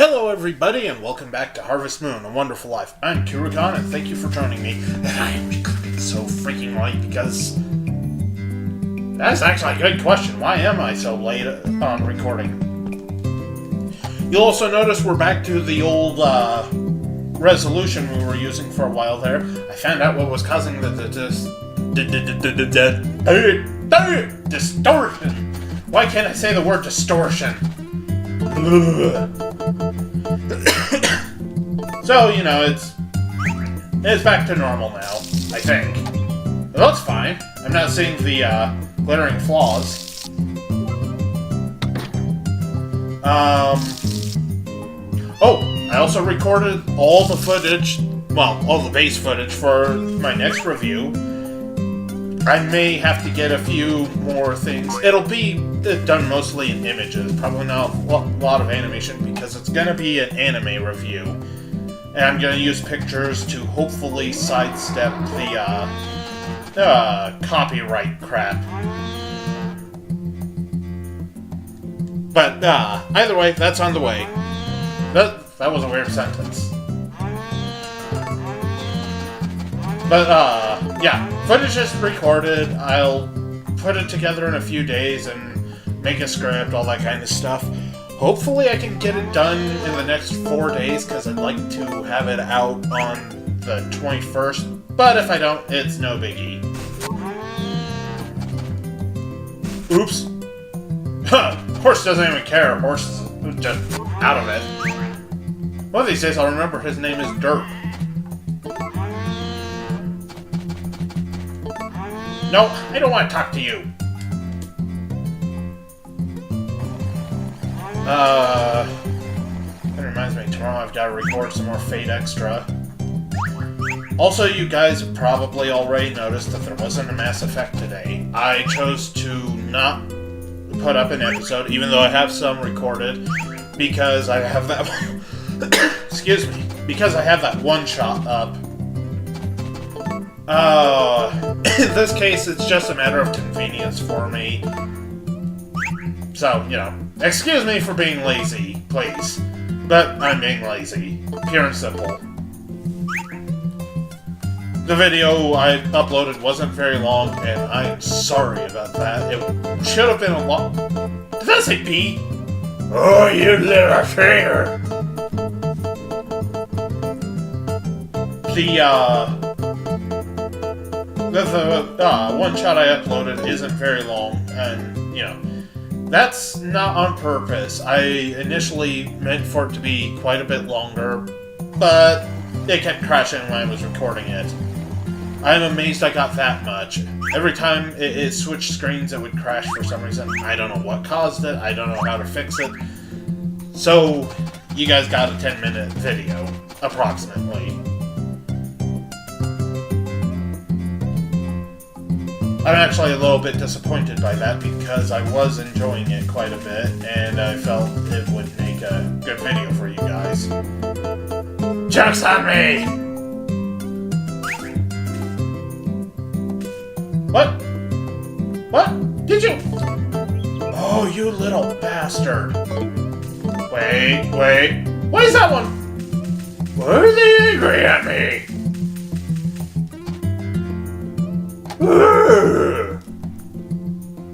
Hello everybody and welcome back to Harvest Moon, A Wonderful Life. I'm Kuragon and thank you for joining me. And I am recording so freaking late because... That's actually a good question. Why am I so late on recording? You'll also notice we're back to the old resolution we were using for a while there. I found out what was causing the distortion. Why can't I say the word distortion? So, you know, it's back to normal now, I think. It looks fine. I'm not seeing the glittering flaws. Oh, I also recorded all the footage, well, all the base footage for my next review. I may have to get a few more things. It'll be done mostly in images, probably not a lot of animation, because it's going to be an anime review. And I'm going to use pictures to hopefully sidestep the copyright crap. But either way, that's on the way. That was a weird sentence. But, yeah, footage is recorded. I'll put it together in a few days and make a script, all that kind of stuff. Hopefully I can get it done in the next 4 days, because I'd like to have it out on the 21st. But if I don't, it's no biggie. Oops. Huh, Horse doesn't even care. Horse is just out of it. One of these days I'll remember his name is Derp. No, I don't want to talk to you. That reminds me, tomorrow I've got to record some more Fate Extra. Also, you guys have probably already noticed that there wasn't a Mass Effect today. I chose to not put up an episode, even though I have some recorded, because I have that... excuse me. Because I have that one-shot up. In this case, it's just a matter of convenience for me. So, you know, excuse me for being lazy, please. But I'm being lazy. Pure and simple. The video I uploaded wasn't very long, and I'm sorry about that. It should have been a lot... Did that say B? Oh, you little finger! The one shot I uploaded isn't very long, and, you know, that's not on purpose. I initially meant for it to be quite a bit longer, but it kept crashing when I was recording it. I'm amazed I got that much. Every time it switched screens, it would crash for some reason. I don't know what caused it, I don't know how to fix it. So, you guys got a 10-minute video, approximately. I'm actually a little bit disappointed by that, because I was enjoying it quite a bit, and I felt it would make a good video for you guys. Joke's on me! What? What? Did you? Oh, you little bastard. Wait. What is that one? Why are they angry at me?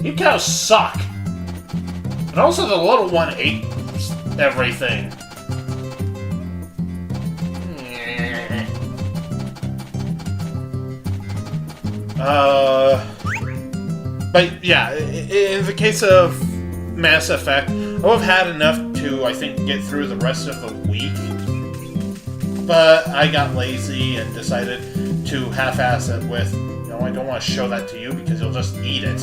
You cows suck. And also the little one ate everything. But yeah, in the case of Mass Effect, I've had enough to, I think, get through the rest of the week. But I got lazy and decided to half-ass it with, I don't want to show that to you because you'll just eat it.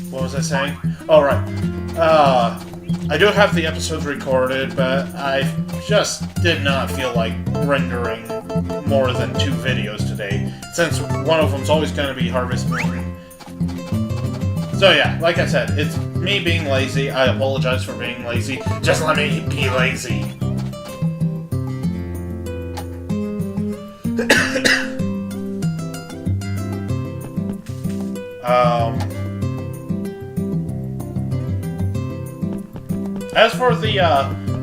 What was I saying? Oh, right. I do have the episodes recorded, but I just did not feel like rendering more than 2 videos today, since one of them's always going to be Harvest Moon. So yeah, like I said, it's me being lazy. I apologize for being lazy. Just let me be lazy. As for the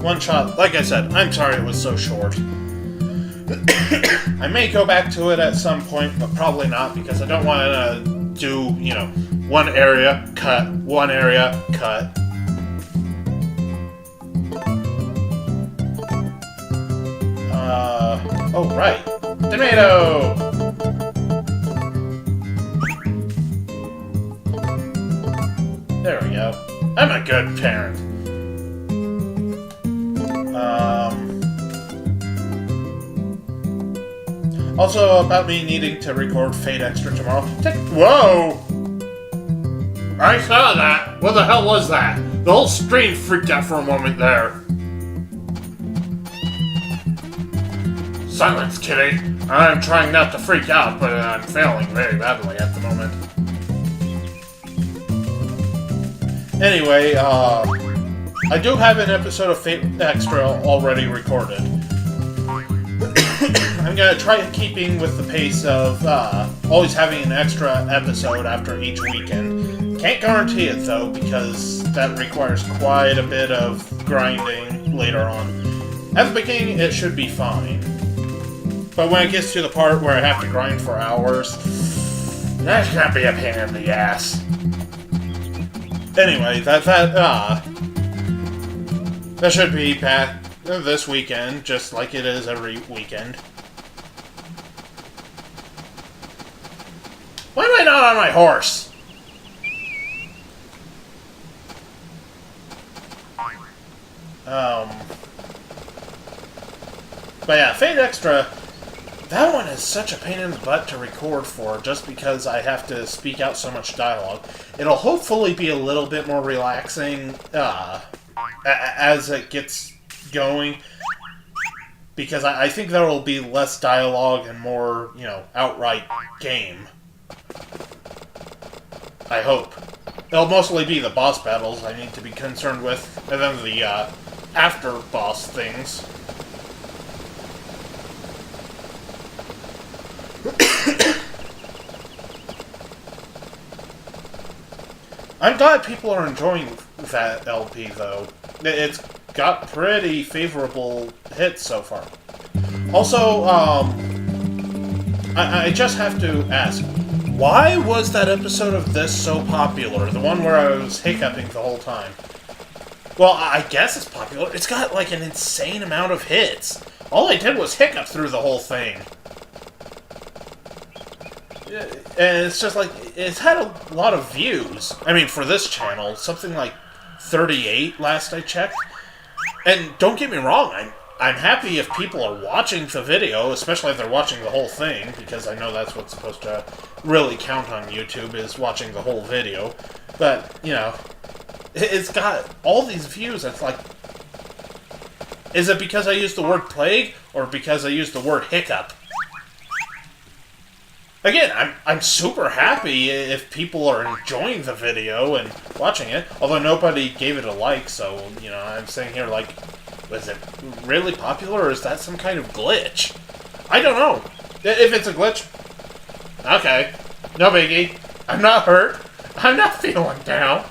one-shot, like I said, I'm sorry it was so short. I may go back to it at some point, but probably not, because I don't want to do, one area, cut, one area, cut. Oh, right. Tomato! There we go. I'm a good parent. Also, about me needing to record Fate Extra tomorrow. Whoa! I saw that! What the hell was that? The whole screen freaked out for a moment there. Silence, kitty. I'm trying not to freak out, but I'm failing very badly at the moment. Anyway, I do have an episode of Fate Extra already recorded. I'm gonna try keeping with the pace of always having an extra episode after each weekend. Can't guarantee it though, because that requires quite a bit of grinding later on. At the beginning, it should be fine. But when it gets to the part where I have to grind for hours, that's gonna be a pain in the ass. Anyway, that should be back this weekend, just like it is every weekend. Why am I not on my horse? But yeah, Fate Extra, that one is such a pain in the butt to record for, just because I have to speak out so much dialogue. It'll hopefully be a little bit more relaxing as it gets going, because I think there will be less dialogue and more, outright game. I hope. It'll mostly be the boss battles I need to be concerned with, and then the after-boss things. I'm glad people are enjoying that LP, though. It's got pretty favorable hits so far. Also, I just have to ask, why was that episode of this so popular? The one where I was hiccuping the whole time. Well, I guess it's popular. It's got, like, an insane amount of hits. All I did was hiccup through the whole thing. And it's just like, it's had a lot of views. I mean, for this channel, something like 38 last I checked. And don't get me wrong, I'm happy if people are watching the video, especially if they're watching the whole thing, because I know that's what's supposed to really count on YouTube, is watching the whole video. But, it's got all these views. It's like, is it because I used the word plague, or because I used the word hiccup? Again, I'm super happy if people are enjoying the video and watching it, although nobody gave it a like, so, I'm saying here, like, was it really popular, or is that some kind of glitch? I don't know. If it's a glitch, okay, no biggie. I'm not hurt. I'm not feeling down.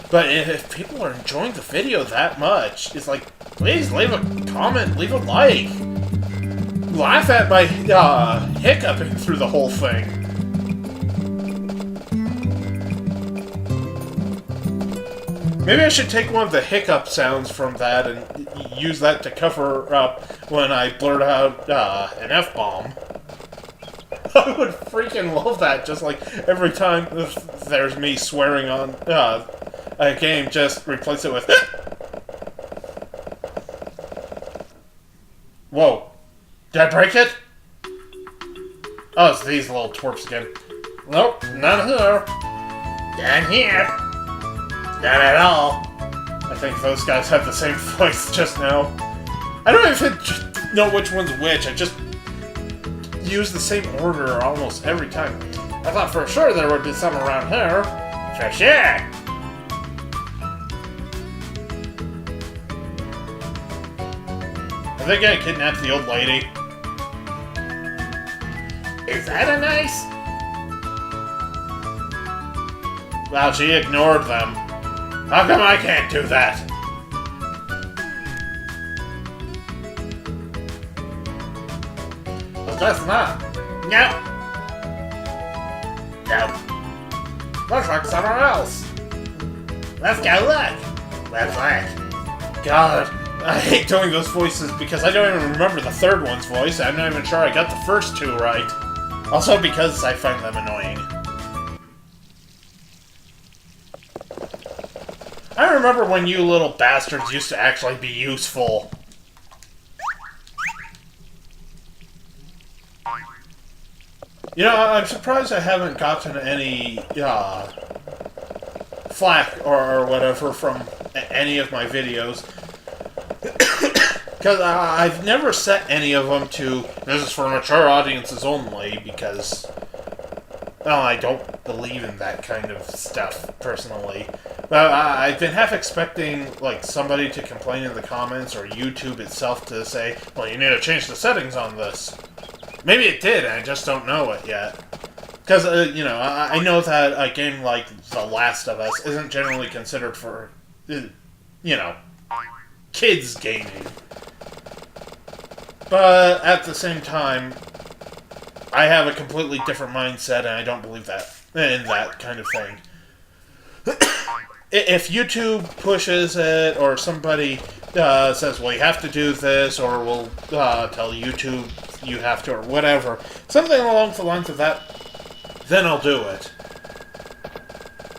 But if people are enjoying the video that much, it's like, please leave a comment, leave a like. Laugh at my hiccuping through the whole thing. Maybe I should take one of the hiccup sounds from that and use that to cover up when I blurt out an F-bomb. I would freaking love that, just like every time there's me swearing on a game, just replace it with Whoa. Did I break it? Oh, it's these little twerps again. Nope, not here. Down here. Not at all. I think those guys have the same voice just now. I don't even know which one's which. I just use the same order almost every time. I thought for sure there would be some around here. For sure. Are they gonna kidnap the old lady? Is that a nice? Wow, she ignored them. How come I can't do that? Guess not. Yep. Nope. Looks like somewhere else. Let's go look. Let's look. God, I hate doing those voices because I don't even remember the third one's voice. I'm not even sure I got the first two right. Also because I find them annoying. I remember when you little bastards used to actually be useful. You know, I'm surprised I haven't gotten any flack or whatever from any of my videos. Because I've never set any of them to, this is for mature audiences only, because, well, I don't believe in that kind of stuff, personally. But I've been half expecting, like, somebody to complain in the comments, or YouTube itself to say, well, you need to change the settings on this. Maybe it did, and I just don't know it yet. Because, you know, I know that a game like The Last of Us isn't generally considered for, you know, kids gaming. But at the same time, I have a completely different mindset, and I don't believe that in that kind of thing. If YouTube pushes it, or somebody says, well, you have to do this, or will tell YouTube you have to, or whatever, something along the lines of that, then I'll do it.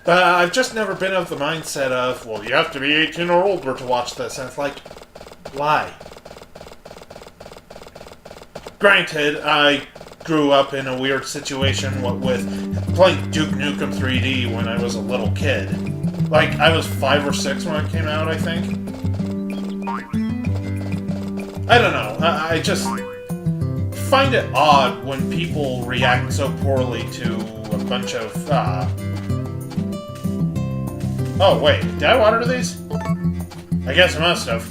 But I've just never been of the mindset of, well, you have to be 18 or older to watch this, and it's like, why? Granted, I grew up in a weird situation with playing Duke Nukem 3D when I was a little kid. Like, I was 5 or 6 when it came out, I think. I don't know, I just find it odd when people react so poorly to a bunch of, Oh, wait, did I water these? I guess I must have.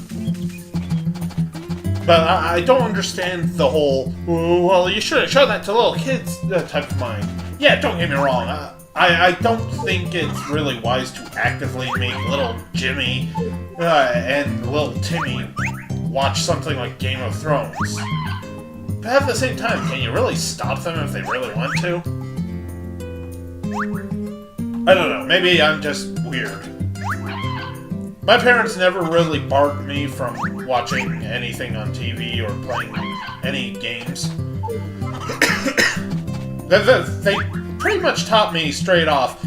But I don't understand the whole, well, you should have shown that to little kids type of mind. Yeah, don't get me wrong, I don't think it's really wise to actively make little Jimmy and little Timmy watch something like Game of Thrones. But at the same time, can you really stop them if they really want to? I don't know, maybe I'm just weird. My parents never really barred me from watching anything on TV or playing any games. They pretty much taught me straight off,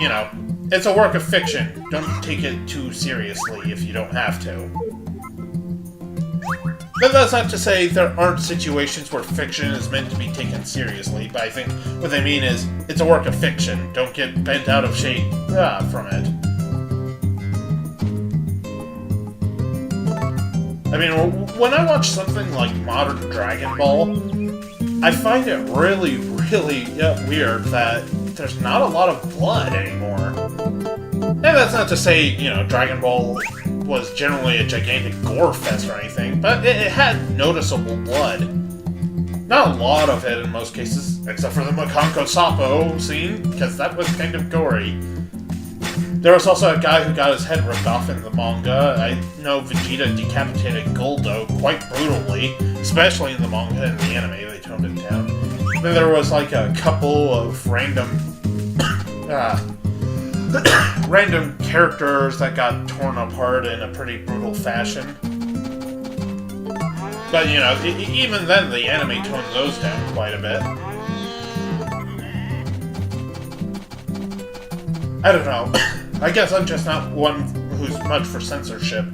you know, it's a work of fiction. Don't take it too seriously if you don't have to. But that's not to say there aren't situations where fiction is meant to be taken seriously, but I think what they mean is, it's a work of fiction. Don't get bent out of shape from it. I mean, when I watch something like Modern Dragon Ball, I find it really, really weird that there's not a lot of blood anymore. And that's not to say, you know, Dragon Ball was generally a gigantic gore fest or anything, but it had noticeable blood. Not a lot of it in most cases, except for the Makanko Sapo scene, because that was kind of gory. There was also a guy who got his head ripped off in the manga. I know Vegeta decapitated Goldo quite brutally, especially in the manga and the anime, they toned it down. Then there was like a couple of random random characters that got torn apart in a pretty brutal fashion. But, you know, even then the anime toned those down quite a bit. I don't know. I guess I'm just not one who's much for censorship.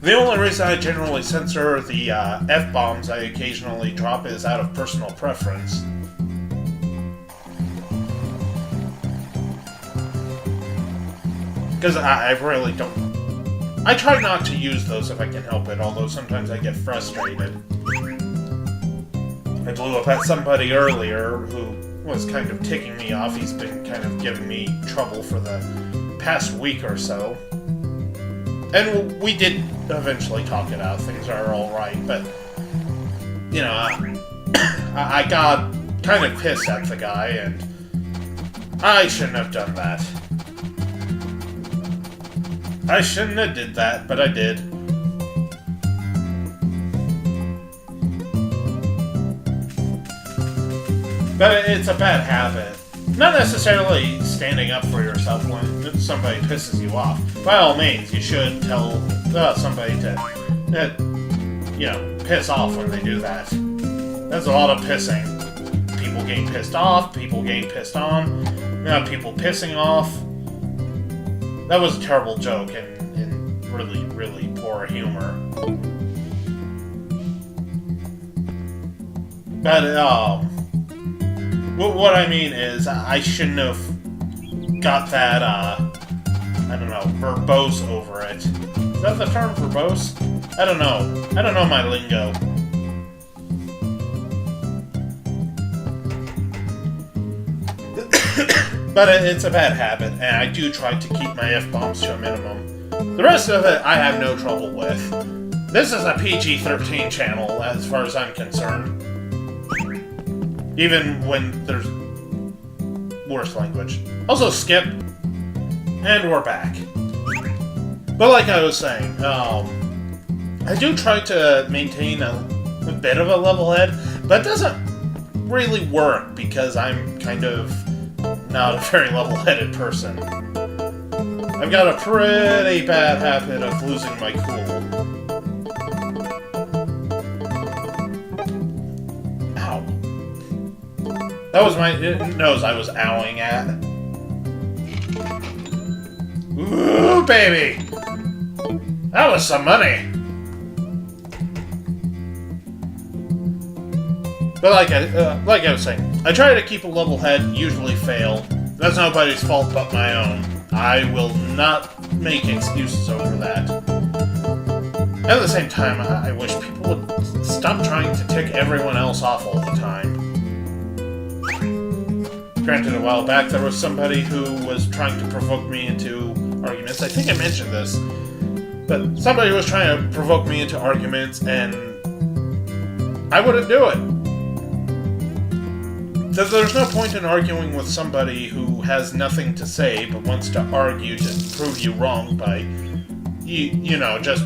The only reason I generally censor the F-bombs I occasionally drop is out of personal preference. Because I really don't... I try not to use those if I can help it, although sometimes I get frustrated. I blew up at somebody earlier who was kind of ticking me off. He's been kind of giving me trouble for the past week or so. And we did eventually talk it out. Things are alright, but, you know, I got kind of pissed at the guy, and I shouldn't have done that. I shouldn't have did that, but I did. But it's a bad habit. Not necessarily standing up for yourself when somebody pisses you off. By all means, you should tell somebody to, piss off when they do that. That's a lot of pissing. People getting pissed off, people getting pissed on, people pissing off. That was a terrible joke and really, really poor humor. But, what I mean is, I shouldn't have got that, verbose over it. Is that the term, verbose? I don't know. I don't know my lingo. But it's a bad habit, and I do try to keep my F-bombs to a minimum. The rest of it, I have no trouble with. This is a PG-13 channel, as far as I'm concerned. Even when there's worse language. Also, skip. And we're back. But like I was saying, I do try to maintain a bit of a level head, but it doesn't really work because I'm kind of not a very level-headed person. I've got a pretty bad habit of losing my cool. Ow. That was my nose I was owing at. Ooh, baby! That was some money! But like I was saying, I try to keep a level head, usually fail. That's nobody's fault but my own. I will not make excuses over that. At the same time, I wish people would stop trying to tick everyone else off all the time. Granted, a while back there was somebody who was trying to provoke me into arguments. I think I mentioned this. But somebody was trying to provoke me into arguments, and I wouldn't do it. There's no point in arguing with somebody who has nothing to say but wants to argue to prove you wrong by, just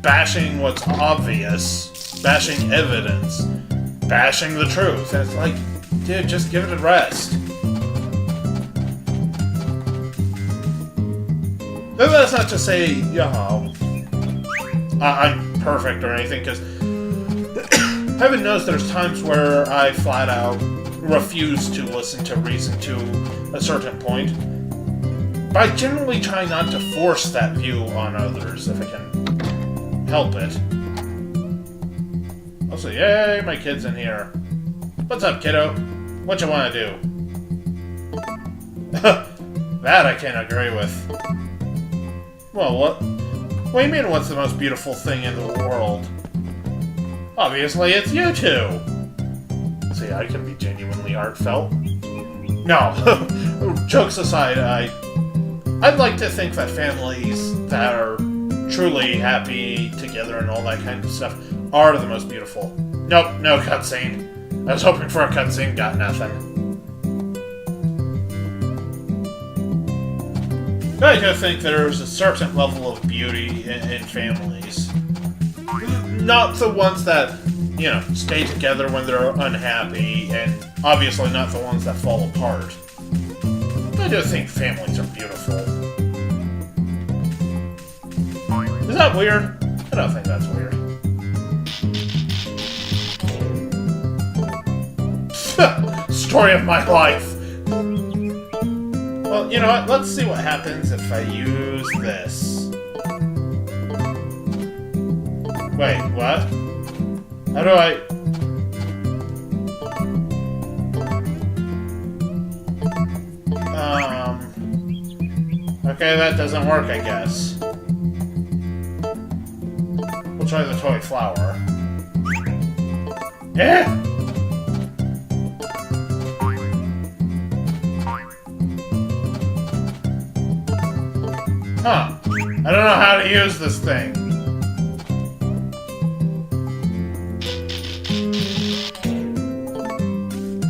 bashing what's obvious, bashing evidence, bashing the truth. And it's like, dude, just give it a rest. That's not to say, I'm perfect or anything, because heaven knows there's times where I flat out refuse to listen to reason to a certain point. But I generally try not to force that view on others if I can help it. Also, yay, my kid's in here. What's up, kiddo? What you want to do? That I can't agree with. Well, what do you mean, what's the most beautiful thing in the world? Obviously, it's you two! See, I can be genuinely heartfelt. No, jokes aside, I'd like to think that families that are truly happy together and all that kind of stuff are the most beautiful. Nope, no cutscene. I was hoping for a cutscene, got nothing. But I do think there's a certain level of beauty in families. Not the ones that, stay together when they're unhappy, and obviously not the ones that fall apart. I do think families are beautiful. Is that weird? I don't think that's weird. Story of my life. Well, you know what? Let's see what happens if I use this. Wait, what? How do I... Okay, that doesn't work, I guess. We'll try the toy flower. Yeah! Huh. I don't know how to use this thing.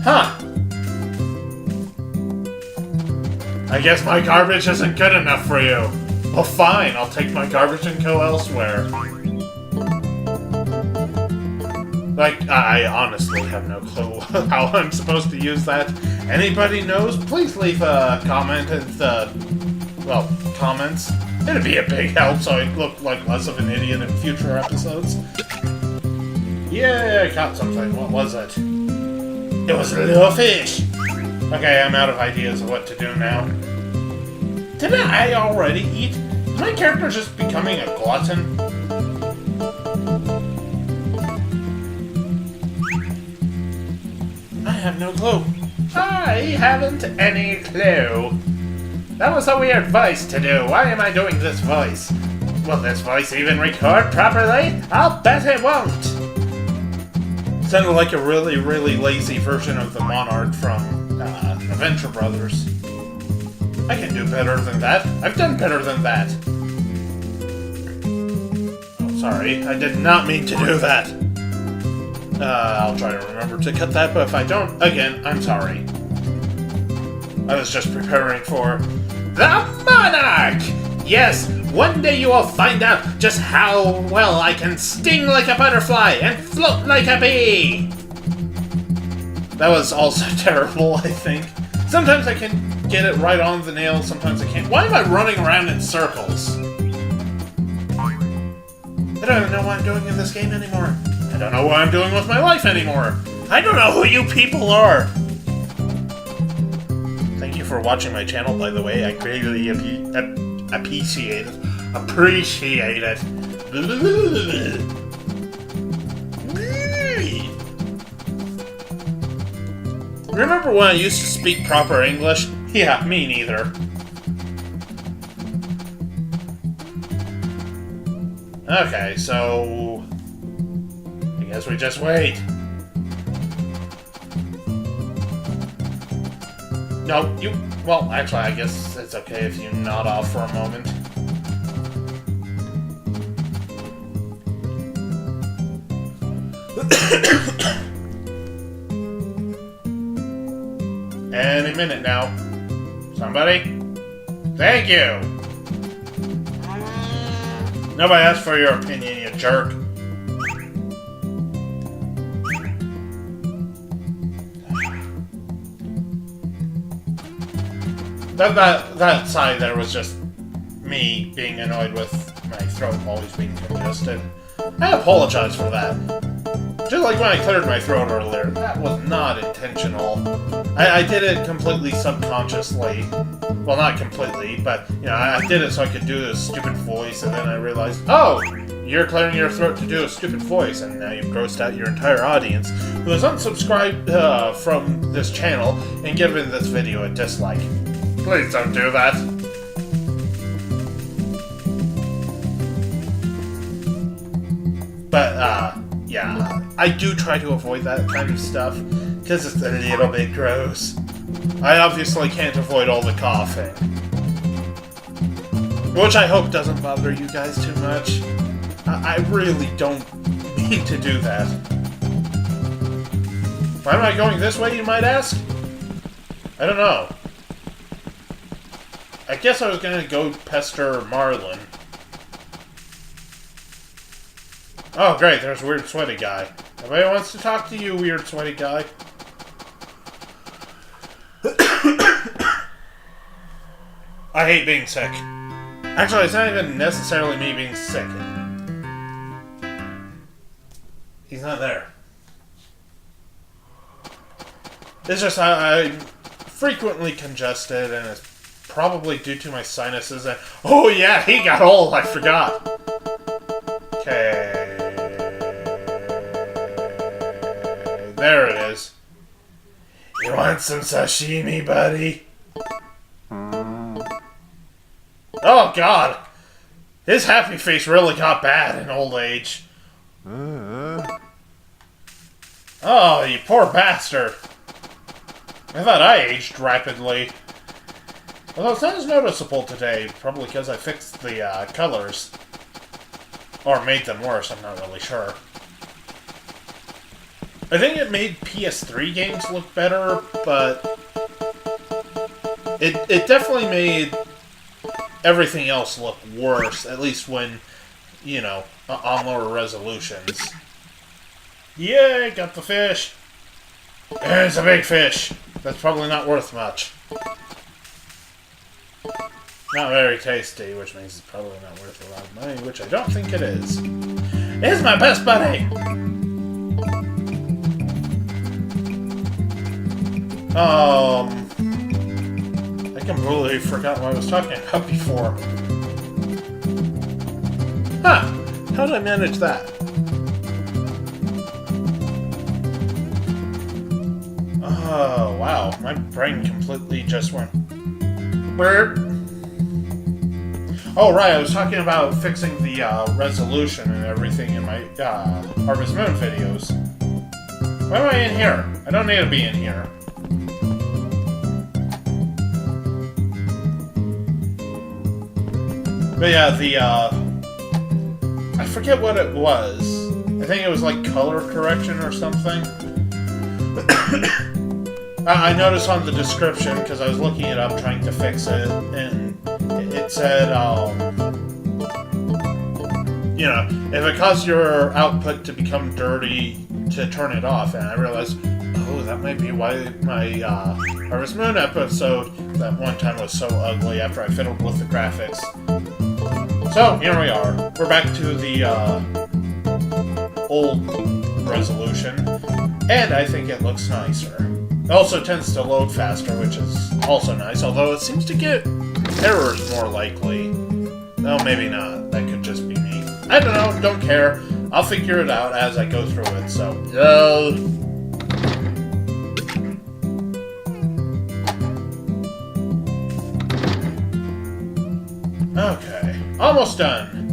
Huh. I guess my garbage isn't good enough for you. Well, fine. I'll take my garbage and go elsewhere. Like, I honestly have no clue how I'm supposed to use that. Anybody knows? Please leave a comment in the, well, comments. It'd be a big help so I look like less of an idiot in future episodes. Yeah, I caught something. What was it? It was a little fish! Okay, I'm out of ideas of what to do now. Didn't I already eat? Is my character just becoming a glutton? I have no clue. I haven't any clue. That was a weird voice to do. Why am I doing this voice? Will this voice even record properly? I'll bet it won't. Sounded like a really, really lazy version of the Monarch from Adventure Brothers. I can do better than that. I've done better than that. Oh, sorry. I did not mean to do that. I'll try to remember to cut that, but if I don't, again, I'm sorry. I was just preparing for the Monarch! Yes, one day you will find out just how well I can sting like a butterfly and float like a bee! That was also terrible, I think. Sometimes I can get it right on the nail, sometimes I can't. Why am I running around in circles? I don't even know what I'm doing in this game anymore. I don't know what I'm doing with my life anymore. I don't know who you people are. Thank you for watching my channel, by the way. I greatly appreciate it. Appreciate it. Remember when I used to speak proper English? Yeah, me neither. Okay, so I guess we just wait. No, you... Well, actually, I guess it's okay if you nod off for a moment. Any minute now. Somebody? Thank you! Nobody asked for your opinion, you jerk. That side there was just me being annoyed with my throat always being congested. I apologize for that. Just like when I cleared my throat earlier, that was not intentional. I did it completely subconsciously. Well, not completely, but, you know, I did it so I could do this stupid voice, and then I realized, oh, you're clearing your throat to do a stupid voice, and now you've grossed out your entire audience, who has unsubscribed from this channel and given this video a dislike. Please don't do that. But, yeah, I do try to avoid that kind of stuff, because it's a little bit gross. I obviously can't avoid all the coughing. Which I hope doesn't bother you guys too much. I really don't need to do that. Why am I going this way, you might ask? I don't know. I guess I was gonna go pester Marlin. Oh, great, there's a weird sweaty guy. Nobody wants to talk to you, weird sweaty guy. I hate being sick. Actually, it's not even necessarily me being sick. He's not there. It's just I'm frequently congested, and it's probably due to my sinuses. And oh yeah, he got old. I forgot. Okay, there it is. You want some sashimi, buddy? Oh god! His happy face really got bad in old age. Oh, you poor bastard. I thought I aged rapidly. Although it's not as noticeable today, probably because I fixed the colors. Or made them worse, I'm not really sure. I think it made PS3 games look better, but it definitely made everything else look worse, at least when, you know, on lower resolutions. Yay, got the fish. It's a big fish. That's probably not worth much. Not very tasty, which means it's probably not worth a lot of money, which I don't think it is. It's my best buddy! I completely forgot what I was talking about before. Huh! How did I manage that? Oh, wow. My brain completely just went... Burp. Oh, right. I was talking about fixing the resolution and everything in my Harvest Moon videos. Why am I in here? I don't need to be in here. But yeah, I forget what it was. I think it was like color correction or something. I noticed on the description, because I was looking it up trying to fix it, and it said, you know, if it caused your output to become dirty, to turn it off, and I realized, oh, that might be why my Harvest Moon episode that one time was so ugly after I fiddled with the graphics. So, here we are. We're back to the old resolution, and I think it looks nicer. It also tends to load faster, which is also nice, although it seems to get errors more likely. No, maybe not. That could just be me. I don't know, don't care. I'll figure it out as I go through it, so... Okay, almost done.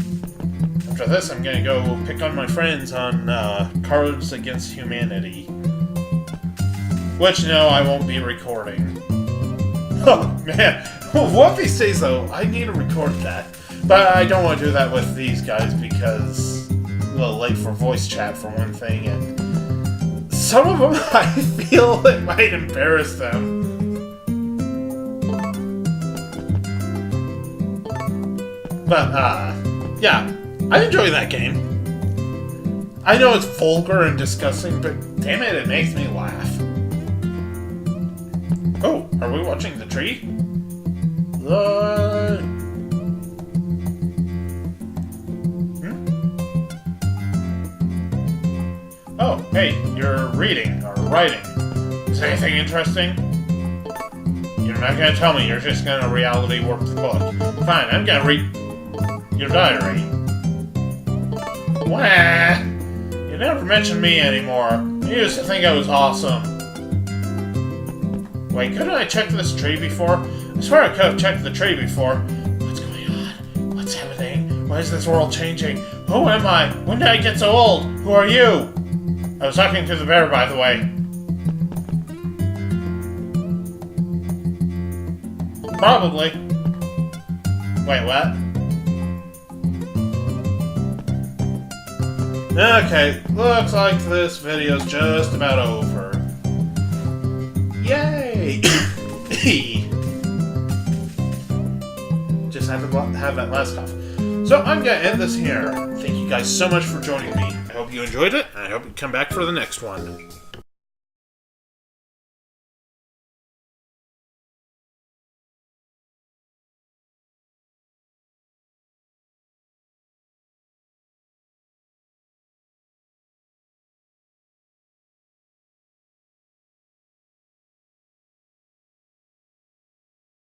After this, I'm gonna go pick on my friends on Cards Against Humanity. Which, no, I won't be recording. Oh, man. One of these days, though, I need to record that. But I don't want to do that with these guys because... a little late for voice chat, for one thing, and... some of them, I feel it might embarrass them. But, yeah. I enjoy that game. I know it's vulgar and disgusting, but damn it, it makes me laugh. Oh, are we watching the tree? Oh, hey, you're reading, or writing. Is there anything interesting? You're not gonna tell me, you're just gonna reality warp the book. Fine, I'm gonna read your diary. Wah! You never mention me anymore. You used to think I was awesome. Wait, couldn't I check this tree before? I swear I could have checked the tree before. What's going on? What's happening? Why is this world changing? Who am I? When did I get so old? Who are you? I was talking to the bear, by the way. Probably. Wait, what? Okay, looks like this video's just about over. Yay! Just had to have that last cough. So I'm gonna end this here. Thank you guys so much for joining me. I hope you enjoyed it, and I hope you come back for the next one.